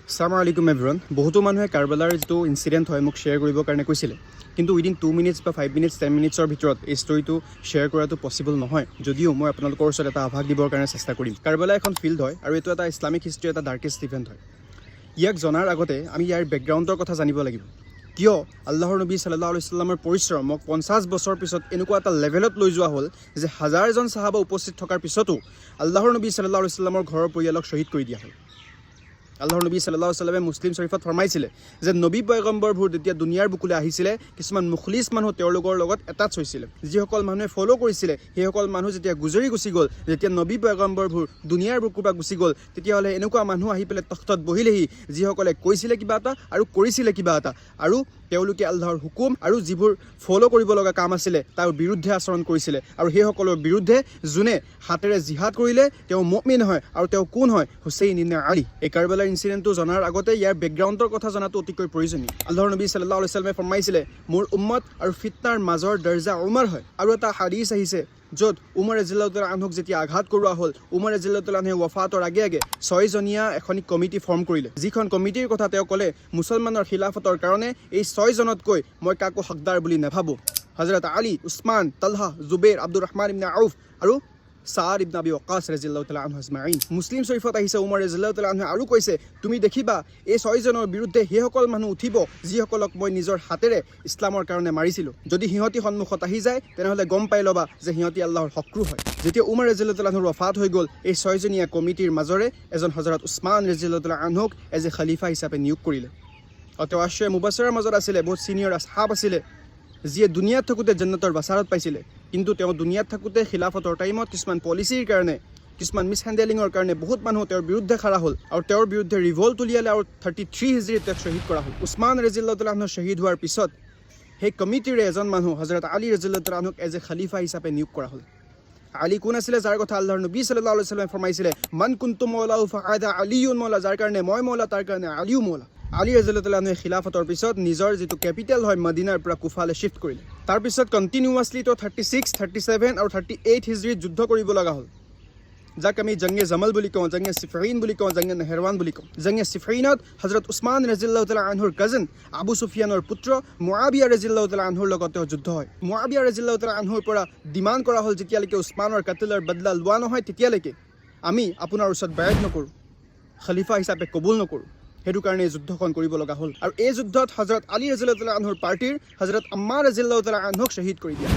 আসসালামু আলাইকুম এভৰিৱান। বহুতো মানুহে কাৰবালাৰ যিটো ইনচিডেণ্ট হয় মোক শ্বেয়াৰ কৰিবৰ কাৰণে কৈছিলে, কিন্তু উইদিন 2 মিনিটছ বা 5 মিনিটছ 10 মিনিটছৰ ভিতৰত এই ষ্টৰিটো শ্বেয়াৰ কৰাটো পচিবল নহয়, যদিও মই আপোনালোকৰ ওচৰত এটা আভাস দিবৰ কাৰণে চেষ্টা কৰিম। কাৰবালা এখন ফিল্ড হয় আৰু এইটো এটা ইছলামিক হিষ্ট্ৰীৰ এটা ডাৰ্কেষ্ট ইভেণ্ট হয়। ইয়াক জনাৰ আগতে আমি ইয়াৰ বেকগ্ৰাউণ্ডৰ কথা জানিব লাগিব। কিয় আল্লাহৰ নবী সাল্লাল্লাহু আলাইহি ওয়াসাল্লামৰ পৰিশ্ৰমক 50 বছৰ পিছত এনেকুৱা এটা লেভেলত লৈ যোৱা হ'ল যে হাজাৰজন সাহাবা উপস্থিত থকাৰ পিছতো আল্লাহৰ নবী সাল্লাল্লাহু আলাইহি ওয়াসাল্লামৰ ঘৰৰ পৰিয়ালক শ্বহীদ কৰি দিয়া হ'ল। আল্লাহৰ নবী সাল্লাল্লাহু আলাইহি ওয়াসাল্লামে মুছলিম শৰীফত ফৰমাইছিলে যে নবী পয়গম্বৰবোৰ যেতিয়া দুনিয়াৰ বুকুলৈ আহিছিলে, কিছুমান মুখলিছ মানুহ তেওঁলোকৰ লগত এটাচ হৈছিলে। যিসকল মানুহে ফ'ল' কৰিছিলে সেইসকল মানুহ যেতিয়া গুজৰি গুচি গ'ল, যেতিয়া নবী পয়গম্বৰবোৰ দুনিয়াৰ বুকুৰ পৰা গুচি গ'ল, তেতিয়াহ'লে এনেকুৱা মানুহ আহি পেলাই তখ্তত বহিলেহি যিসকলে কৈছিলে কিবা এটা আৰু কৰিছিলে কিবা এটা, আৰু তেওঁলোকে আল্লাহৰ হুকুম আৰু যিবোৰ ফ'ল' কৰিব লগা কাম আছিলে তাৰ বিৰুদ্ধে আচৰণ কৰিছিলে। আৰু সেইসকলৰ বিৰুদ্ধে যোনে হাতেৰে জিহাদ কৰিলে তেওঁ মুমিন হয়, আৰু তেওঁ কোন হয়? হুছেইন ইবনে আলী। এই কাৰবালাৰ ইনচিডেণ্টটো জনাৰ আগতে ইয়াৰ বেকগ্ৰাউণ্ডৰ কথা জনাটো অতিকৈ প্ৰয়োজনীয়। আল্লাহৰ নবী সাল্লাল্লাহু আলাইহি ওয়াসাল্লামে ফৰমাইছিলে মোৰ উম্মত আৰু ফিতনাৰ মাজৰ দৰ্জা উমৰ হয়। আৰু এটা হাদিছ আহিছে য'ত উমৰ ৰাদিয়াল্লাহু তাআলা আনহুক যেতিয়া আঘাত কৰোৱা হ'ল, উমৰ ৰাদিয়াল্লাহু তাআলা আনহুৱে ৱফাতৰ আগে আগে 6 জনীয়া এখন কমিটি ফৰ্ম কৰিলে, যিখন কমিটিৰ কথা তেওঁ ক'লে মুছলমানৰ খিলাফতৰ কাৰণে এই 6 জনতকৈ মই কাকো হকদাৰ বুলি নাভাবোঁ। হযৰত আলী, উছমান, তালহা, জুবেৰ, আব্দুৰ ৰহমান ইবনে আউফ আৰু সাদ ইবনে আবি ওয়াক্কাছ ৰাদিয়াল্লাহু তাআলা আনহু আজমাইন। মুছলিম শৰীফত আহিছে উমৰ ৰাদিয়াল্লাহু তাআলা আনহু আৰু কৈছে তুমি দেখিবা এই 6 জনৰ বিৰুদ্ধে সেইসকল মানুহ উঠিব যিসকলক মই নিজৰ হাতেৰে ইছলামৰ কাৰণে মাৰিছিলোঁ। যদি সিহঁতি সন্মুখত আহি যায় তেনেহ'লে গম পাই ল'বা যে সিহঁতি আল্লাহৰ শত্ৰু হয়। যেতিয়া উমৰ ৰাদিয়াল্লাহু তাআলা আনহুৰ ৱফাত হৈ গ'ল, এই 6 জনীয়া কমিটিৰ মাজৰে এজন হযৰত উছমান ৰাদিয়াল্লাহু তাআলা আনহুক এজ এ খলিফা হিচাপে নিয়োগ কৰিলে। আৰু তেওঁ আশ্ৰয় মুবাশ্বিৰৰ মাজত আছিলে, বহুত ছিনিয়ৰ আসহাব আছিলে যিয়ে দুনিয়াত থাকোঁতে জান্নাতৰ বাছাৰত পাইছিলে, কিন্তু তেওঁ দুনিয়াত থাকোঁতে খিলাফতৰ টাইমত কিছুমান পলিচিৰ কাৰণে, কিছুমান মিছহেণ্ডেলিঙৰ কাৰণে বহুত মানুহ তেওঁৰ বিৰুদ্ধে খাৰা হ'ল আৰু তেওঁৰ বিৰুদ্ধে ৰিভল্ট উলিয়ালে আৰু 33 হিজৰীত তেওঁক শ্বহীদ কৰা হ'ল। উছমান ৰাদিয়াল্লাহু তাআলা আনহু শ্বহীদ হোৱাৰ পিছত সেই কমিটিৰে এজন মানুহ হযৰত আলী ৰাদিয়াল্লাহু তাআলা আনহুক এজ এ খলিফা হিচাপে নিয়োগ কৰা হ'ল। আলী কোন আছিলে? যাৰ কথা আল্লাহৰ নবী সাল্লাল্লাহু আলাইহি ওয়াসাল্লামে ফৰমাইছিলে মান কুনতু মৌলাহু ফাআদা আলীউন মৌলা, যাৰ কাৰণে মই মৌলা তাৰ কাৰণে আলীও মৌলা। আলী ৰাদিয়াল্লাহু তাআলা আনহুৱে খিলাফতৰ পিছত নিজৰ যিটো কেপিটেল হয় মদিনাৰ পৰা কুফালৈ শিফ্ট কৰিলে। তাৰপিছত কণ্টিনিউৱাছলি তেওঁ 36, 37 আৰু 38 হিজৰীত যুদ্ধ কৰিব লগা হ'ল, যাক আমি জংগে জামাল বুলি কওঁ, জংগে সিফাইন বুলি কওঁ, জংগে নেহৰৱান বুলি কওঁ। জংগে সিফাইনত হযৰত উছমান ৰাদিয়াল্লাহু তাআলা আনহুৰ কাজিন আবু সুফিয়ানৰ পুত্ৰ মুআবিয়া ৰাদিয়াল্লাহু তাআলা আনহুৰ লগত তেওঁ যুদ্ধ হয়। মুআবিয়া ৰাদিয়াল্লাহু তাআলা আনহুৰ পৰা ডিমাণ্ড কৰা হ'ল যেতিয়ালৈকে উছমানৰ কাটলৰ বদলা লোৱা নহয় তেতিয়ালৈকে আমি আপোনাৰ ওচৰত বায়াত নকৰোঁ, খলিফা হিচাপে কবুল নকৰোঁ। সেইটো কাৰণে এই যুদ্ধখন কৰিব লগা হ'ল। আৰু এই যুদ্ধত হযৰত আলী ৰাদিয়াল্লাহু তাআলা আনহুৰ পাৰ্টিৰ হযৰত আম্মাৰ ৰাদিয়াল্লাহু তাআলা আনহুক শ্বহীদ কৰি দিয়া,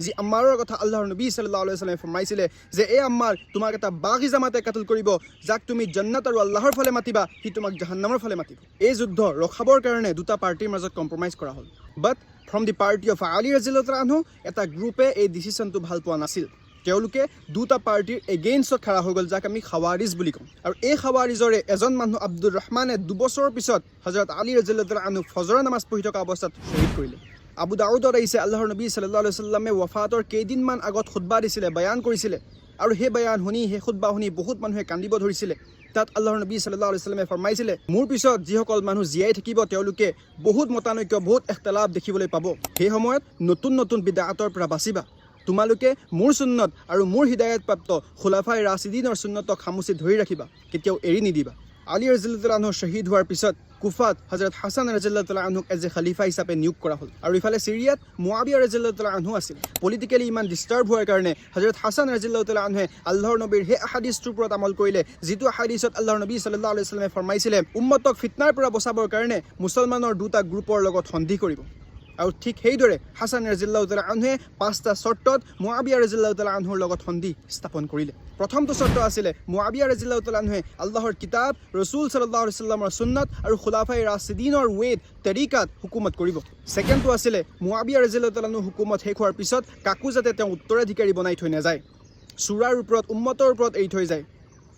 যি আম্মাৰৰ কথা আল্লাহৰ নবী সাল্লাল্লাহু আলাইহি ওয়াসাল্লামে ফৰমাইছিলে যে এই আম্মাৰ তোমাক এটা বাগী জামাতে কাটল কৰিব, যাক তুমি জান্নাত আৰু আল্লাহৰ ফালে মাতিবা, সি তোমাক জাহান্নামৰ ফালে মাতিব। এই যুদ্ধ ৰখাবৰ কাৰণে দুটা পাৰ্টিৰ মাজত কম্প্ৰমাইজ কৰা হ'ল, but from the party of Ali ৰাদিয়াল্লাহু তাআলা আনহু এটা গ্ৰুপে এই ডিচিশ্যনটো ভাল পোৱা নাছিল। তেওঁলোকে দুটা পাৰ্টিৰ এগেইনষ্টত খাৰা হৈ গ'ল, যাক আমি খাৱাৰিজ বুলি কওঁ। আৰু এই খাৱাৰিজৰে এজন মানুহ আব্দুৰ ৰহমানে 2 বছৰৰ পিছত হযৰত আলী ৰাদিয়াল্লাহু তাআলা আনহুক ফজৰৰ নামাজ পঢ়ি থকা অৱস্থাত শ্বহীদ কৰিলে। আবু দাউদত আহিছে আল্লাহৰ নবী সাল্লাল্লাহু আলাইহি ওয়াসাল্লামে ৱফাতৰ কেইদিনমান আগত খুতবা দিছিলে, বয়ান কৰিছিলে, আৰু সেই বয়ান শুনি, সেই খুতবা শুনি বহুত মানুহে কান্দিব ধৰিছিলে। তাত আল্লাহৰ নবী সাল্লাল্লাহু আলাইহি ওয়াসাল্লামে ফৰমাইছিলে মোৰ পিছত যিসকল মানুহ জীয়াই থাকিব তেওঁলোকে বহুত মতানৈক্য, বহুত ইখতিলাফ দেখিবলৈ পাব। সেই সময়ত নতুন নতুন বিদআতৰ পৰা বাচিবা। তোমালোকে মোৰ সুন্নত আৰু মোৰ হিদায়তপ্ৰাপ্ত খুলাফায়ে ৰাছিদিনৰ সুন্নতক খামুচি ধৰি ৰাখিবা, কেতিয়াও এৰি নিদিবা। আলী ৰাদিয়াল্লাহু তাআলা আনহু শ্বহীদ হোৱাৰ পিছত কুফাত হযৰত হাছান ৰাদিয়াল্লাহু তাআলা আনহুক এজ এ খলিফা হিচাপে নিয়োগ কৰা হ'ল। আৰু ইফালে সিৰিয়াত মুআবিয়া ৰাদিয়াল্লাহু তাআলা আনহু আছিল। পলিটিকেলি ইমান ডিষ্টাৰ্ব হোৱাৰ কাৰণে হযৰত হাছান ৰাদিয়াল্লাহু তাআলা আনহুৱে আল্লাহৰ নবীৰ সেই আহাদিছটোৰ ওপৰত আমল কৰিলে, যিটো আহাদিছত আল্লাহৰ নবী সাল্লাল্লাহু আলাইহি ওয়াসাল্লামে ফৰমাইছিলে উম্মতক ফিতনাৰ পৰা বচাবৰ কাৰণে মুছলমানৰ দুটা গ্ৰুপৰ লগত সন্ধি কৰিব। আৰু ঠিক সেইদৰে হাছান ৰাদিয়াল্লাহু তাআলা আনহুৱে 5টা চৰ্তত মুআবিয়া ৰাদিয়াল্লাহু তাআলা আনহুৰ লগত সন্ধি স্থাপন কৰিলে। প্ৰথমটো চৰ্ত আছিলে মুআবিয়া ৰাদিয়াল্লাহু তাআলা আনহুৱে আল্লাহৰ কিতাব, ৰাসূল সাল্লাল্লাহু আলাইহি ওয়াসাল্লামৰ সুন্নত আৰু খুলাফায়ে ৰাছিদিনৰ ৱেত তৰিকাত হুকুমত কৰিব। ছেকেণ্ডটো আছিলে মুআবিয়া ৰাদিয়াল্লাহু তাআলা আনহুৰ হুকুমত শেষ হোৱাৰ পিছত কাকো যাতে তেওঁ উত্তৰাধিকাৰী বনাই থৈ নাযায়, চূৰাৰ ওপৰত, উম্মতৰ ওপৰত এৰি থৈ যায়,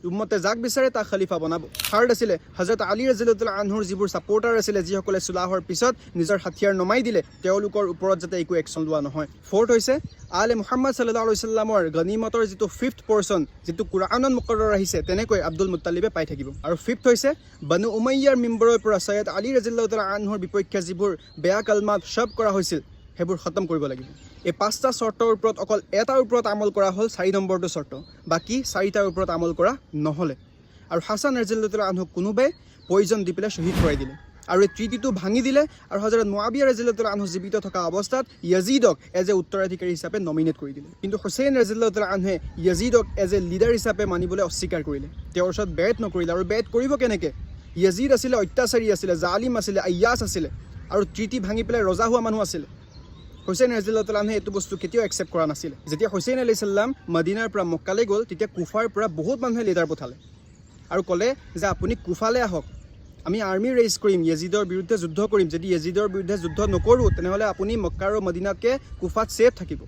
উম্মতে যাক বিচাৰে তাক খলিফা বনাব। থাৰ্ড আছিলে হযৰত আলী ৰাদিয়াল্লাহু তাআলা আনহুৰ যিবোৰ ছাপৰ্টাৰ আছিলে, যিসকলে চুলাহৰ পিছত নিজৰ হাথিয়াৰ নমাই দিলে, তেওঁলোকৰ ওপৰত যাতে একো একশ্যন লোৱা নহয়। ফ'ৰ্থ হৈছে আলে মুহাম্মদ সাল্লাল্লাহু আলাইহি ওয়াসাল্লামৰ গনিমতৰ যিটো 5th পৰ্চন, যিটো কুৰাণত মুকৰ্ৰৰ আহিছে, তেনেকৈ আব্দুল মুত্তালিবে পাই থাকিব। আৰু 5th হৈছে বনু উমাইয়াৰ মিম্বৰৰ পৰা সৈয়দ আলী ৰাদিয়াল্লাহু তাআলা আনহুৰ বিপক্ষে যিবোৰ বেয়া কালমাত শব কৰা হৈছিল সেইবোৰ খতম কৰিব লাগিব। এই 5টা চৰ্তৰ ওপৰত অকল এটাৰ ওপৰত আমল কৰা হ'ল, 4 নম্বৰটো চৰ্ত, বাকী 4টাৰ ওপৰত আমল কৰা নহ'লে। আৰু হাছান ৰাদিয়াল্লাহু তাআলা আনহুক কোনোবাই পয়জন দি পেলাই শ্বহীদ কৰাই দিলে আৰু এই ট্ৰিটিটো ভাঙি দিলে আৰু হজৰত মুআবিয়া ৰাদিয়াল্লাহু আনহু জীৱিত থকা অৱস্থাত য়াজিদক এজ এ উত্তৰাধিকাৰী হিচাপে নমিনেট কৰি দিলে কিন্তু হুছেইন ৰাদিয়াল্লাহু আনহুৱে য়াজিদক এজ এ লিডাৰ হিচাপে মানিবলৈ অস্বীকাৰ কৰিলে তেওঁৰ ওচৰত বেট নকৰিলে আৰু বেট কৰিব কেনেকৈ য়াজিদ আছিলে অত্যাচাৰী আছিলে জালিম আছিলে আয়াছ আছিলে আৰু ট্ৰিটি ভাঙি পেলাই ৰজা হোৱা মানুহ আছিলে হুছেইন ৰাদিয়াল্লাহু আনহুৱে এইটো বস্তু কেতিয়াও একচেপ্ট কৰা নাছিলে যেতিয়া হুছেইন আলাইহিছ সালাম মদিনাৰ পৰা মক্কালৈ গ'ল তেতিয়া কুফাৰ পৰা বহুত মানুহে লিডাৰ পঠালে আৰু ক'লে যে আপুনি কুফালৈ আহক আমি আৰ্মি ৰেইজ কৰিম য়েজিদৰ বিৰুদ্ধে যুদ্ধ কৰিম যদি য়েজিদৰ বিৰুদ্ধে যুদ্ধ নকৰোঁ তেনেহ'লে আপুনি মক্কা আৰু মদিনাতকৈ কুফাত ছেফ থাকিব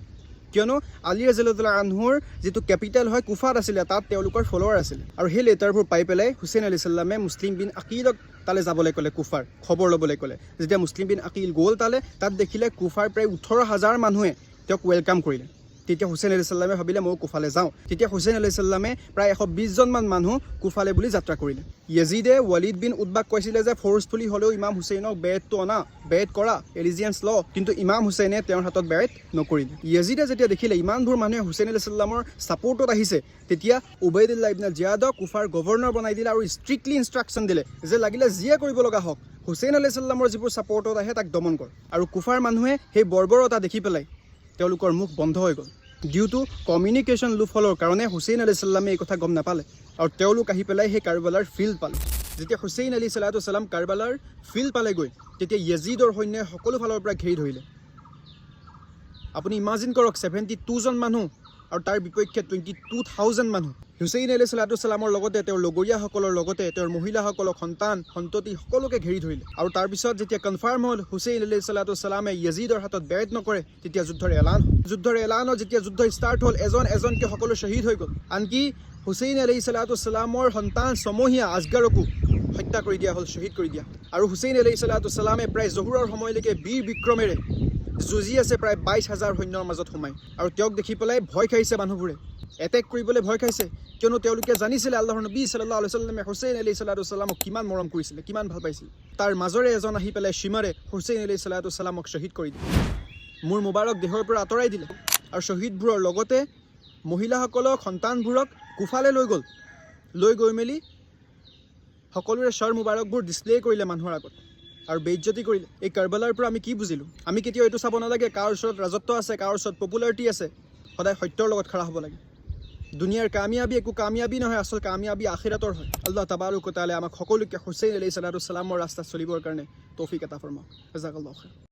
কিয়নো আলী ৰাদিয়াল্লাহু আনহুৰ যিটো কেপিটেল হয় কুফাত আছিলে তাত তেওঁলোকৰ ফলোৱাৰ আছিলে আৰু সেই লেটাৰবোৰ পাই পেলাই হুছেইন আলাইহিছ সালামে মুছলিম বিন আকিলক তালৈ যাবলৈ ক'লে কুফাৰ খবৰ ল'বলৈ ক'লে যেতিয়া মুছলিম বিন আকিল গ'ল তালৈ তাত দেখিলে কুফাৰ প্ৰায় 18,000 মানুহে তেওঁক ৱেলকাম কৰিলে তেতিয়া হুছেইন আলাইহিছ সালামে ভাবিলে মই কুফালৈ যাওঁ তেতিয়া হুছেইন আলাইহিছ সালামে প্ৰায় 120জনমান মানুহ কুফালৈ বুলি যাত্ৰা কৰিলে য়েজিদে ৱালিদ বিন উতবাক কৈছিলে যে ফ'ৰ্চফুলি হ'লেও ইমাম হুছেইনক বেটটো অনা বেট কৰা এলিজিয়েন্স ল কিন্তু ইমাম হুছেইনে তেওঁৰ হাতত বেট নকৰিলে য়েজিদে যেতিয়া দেখিলে ইমানবোৰ মানুহে হুছেইন আলাইহিছ সালামৰ ছাপৰ্টত আহিছে তেতিয়া উবাইদুল্লাহ ইবনে জিয়াদক কুফাৰ গভৰ্ণৰ বনাই দিলে আৰু ষ্ট্ৰিক্টলি ইনষ্ট্ৰাকশ্যন দিলে যে লাগিলে যিয়ে কৰিব লগা হওক হুছেইন আলাইহিছ সালামৰ যিবোৰ ছাপৰ্টত আহে তাক দমন কৰ আৰু কুফাৰ মানুহে সেই বৰ্বৰতা দেখি পেলাই তেওঁলোকৰ মুখ বন্ধ হৈ গ'ল ডিউ টু কমিউনিকেশ্যন লুফলৰ কাৰণে হুছেইন আলাইহিছ সালামে এই কথা গম নাপালে আৰু তেওঁলোক আহি পেলাই সেই কাৰবালাৰ ফিল্ড পালে যেতিয়া হুছেইন আলাইহিছ সালাম কাৰবালাৰ ফিল্ড পালেগৈ তেতিয়া য়েজিদৰ সৈন্যই সকলো ফালৰ পৰা ঘেৰি ধৰিলে আপুনি ইমাজিন কৰক 72জন মানুহ আৰু তাৰ বিপক্ষে 22,000 মানুহ হুছেইন আলাইহিছ সালামৰ লগতে তেওঁৰ লগৰীয়াসকলৰ লগতে তেওঁৰ মহিলাসকলক সন্তান সন্ততি সকলোকে ঘেৰি ধৰিলে আৰু তাৰপিছত যেতিয়া কনফাৰ্ম হ'ল হুছেইন আলাইহিছ সালামে য়েজিদৰ হাতত বেট নকৰে তেতিয়া যুদ্ধৰ এলানত যেতিয়া যুদ্ধ ষ্টাৰ্ট হ'ল এজনকৈ সকলো শ্বহীদ হৈ গ'ল আনকি হুছেইন আলাইহিছ সালামৰ সন্তান ছমহীয়া আজগাৰকো হত্যা কৰি দিয়া হ'ল শ্বহীদ কৰি দিয়া আৰু হুছেইন আলাইহিছ সালামে প্ৰায় জহুৰৰ সময়লৈকে বীৰ বিক্ৰমেৰে যুঁজি আছে প্ৰায় 22,000 সৈন্যৰ মাজত সোমাই আৰু তেওঁক দেখি পেলাই ভয় খাইছে মানুহবোৰে এটেক কৰিবলৈ ভয় খাইছে কিয়নো তেওঁলোকে জানিছিলে আল্লাহৰ নবী সাল্লাল্লাহু আলাইহি ওয়াসাল্লামে হুছেইন আলাইহিছ সালামক কিমান মৰম কৰিছিলে কিমান ভাল পাইছিলে তাৰ মাজৰে এজন আহি পেলাই সীমাৰে হুছেইন আলাইহিছ সালামক শ্বহীদ কৰি দিলে মোৰ মুবাৰক দেহৰ পৰা আঁতৰাই দিলে আৰু শ্বহীদবোৰৰ লগতে মহিলাসকলক সন্তানবোৰক কুফালৈ লৈ গৈ মেলি সকলোৰে শ্বৰ মুবাৰকবোৰ ডিছপ্লে কৰিলে মানুহৰ আগত আৰু বেইজ্জতি কৰিলে এই কাৰবালাৰ পৰা আমি কি বুজিলোঁ আমি কেতিয়াও এইটো চাব নালাগে কাৰ ওচৰত ৰাজত্ব আছে কাৰ ওচৰত পপুলাৰিটি আছে সদায় সত্যৰ লগত খাৰা হ'ব লাগে দুনিয়াৰ কামিয়াবী একো কামিয়াবী নহয় আচল কামিয়াবী আখিৰাতৰ হয় আল্লাহ তাবাৰক ও তাআলা আমাক সকলোকে হুছেইন আলাইহিছ সালামৰ ৰাস্তাত চলিবৰ কাৰণে তৌফিক আতা ফৰমাওক জাযাকাল্লাহু খাইৰ